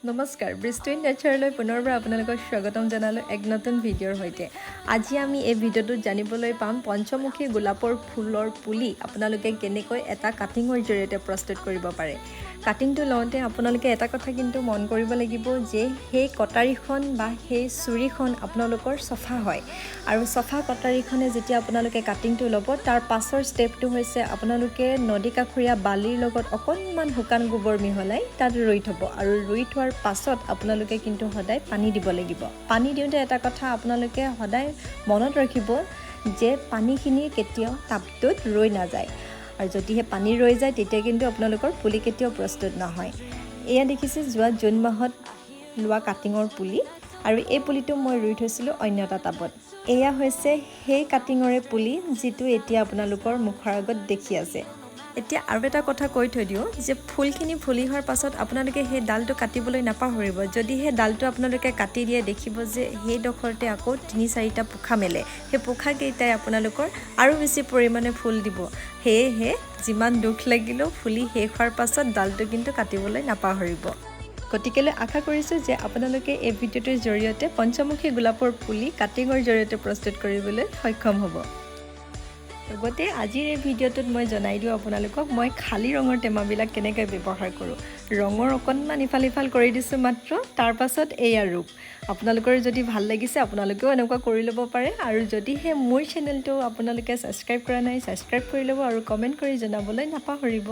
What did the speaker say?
নমস্কাৰ বৃষ্টি নেচাৰলৈ পুনৰবাৰ আপোনালোকক স্বাগতম জনালোঁ এক নতুন ভিডিঅ'ৰ সৈতে। আজি আমি এই ভিডিঅ'টোত জানিবলৈ পাম পঞ্চমুখী গোলাপৰ ফুলৰ পুলি আপোনালোকে কেনেকৈ এটা কাটিঙৰ জৰিয়তে প্ৰস্তুত কৰিব পাৰে। কাটিংটো লওঁতে আপোনালোকে এটা কথা কিন্তু মন কৰিব লাগিব যে সেই কটাৰীখন বা সেই চুৰিখন আপোনালোকৰ চফা হয় আৰু চফা কটাৰীখনে যেতিয়া আপোনালোকে কাটিংটো ল'ব তাৰ পাছৰ ষ্টেপটো হৈছে আপোনালোকে নদী কাষৰীয়া বালিৰ লগত অকণমান শুকান গোবৰ মিহলাই তাত ৰুই থ'ব আৰু ৰুই থোৱাৰ পাছত আপোনালোকে কিন্তু সদায় পানী দিব লাগিব। পানী দিওঁতে এটা কথা আপোনালোকে সদায় মনত ৰাখিব যে পানীখিনি কেতিয়াও টাবটোত ৰৈ নাযায় আৰু যদিহে পানী ৰৈ যায় তেতিয়া কিন্তু আপোনালোকৰ পুলি কেতিয়াও প্ৰস্তুত নহয়। এয়া দেখিছে যোৱা জুন মাহত লোৱা কাটিঙৰ পুলি আৰু এই পুলিটো মই ৰুই থৈছিলোঁ অন্য এটা টাবত। এয়া হৈছে সেই কাটিঙৰে পুলি যিটো এতিয়া আপোনালোকৰ মুখৰ আগত দেখি আছে। এতিয়া আৰু এটা কথা কৈ থৈ দিওঁ যে ফুলখিনি ফুলি হোৱাৰ পাছত আপোনালোকে সেই ডালটো কাটিবলৈ নাপাহৰিব। যদি সেই ডালটো আপোনালোকে কাটি দিয়ে দেখিব যে সেইডোখৰতে আকৌ ৩-৪টা পোখা মেলে। সেই পোখাকেইটাই আপোনালোকৰ আৰু বেছি পৰিমাণে ফুল দিব। সেয়েহে যিমান দুখ লাগিলেও ফুলি শেষ হোৱাৰ পাছত ডালটো কিন্তু কাটিবলৈ নাপাহৰিব। গতিকেলৈ আশা কৰিছোঁ যে আপোনালোকে এই ভিডিঅ'টোৰ জৰিয়তে পঞ্চমুখী গোলাপৰ পুলি কাটিঙৰ জৰিয়তে প্ৰস্তুত কৰিবলৈ সক্ষম হ'ব। লগতে আজিৰ এই ভিডিঅ'টোত মই জনাই দিওঁ আপোনালোকক মই খালী ৰঙৰ টেমাবিলাক কেনেকৈ ব্যৱহাৰ কৰোঁ। ৰঙৰ অকণমান ইফাল সিফাল কৰি দিছোঁ মাত্ৰ, তাৰ পাছত এয়া ৰূপ। আপোনালোকৰ যদি ভাল লাগিছে আপোনালোকেও এনেকুৱা কৰি ল'ব পাৰে আৰু যদিহে মোৰ চেনেলটো আপোনালোকে ছাবস্ক্ৰাইব কৰা নাই ছাবস্ক্ৰাইব কৰি ল'ব আৰু কমেণ্ট কৰি জনাবলৈ নাপাহৰিব।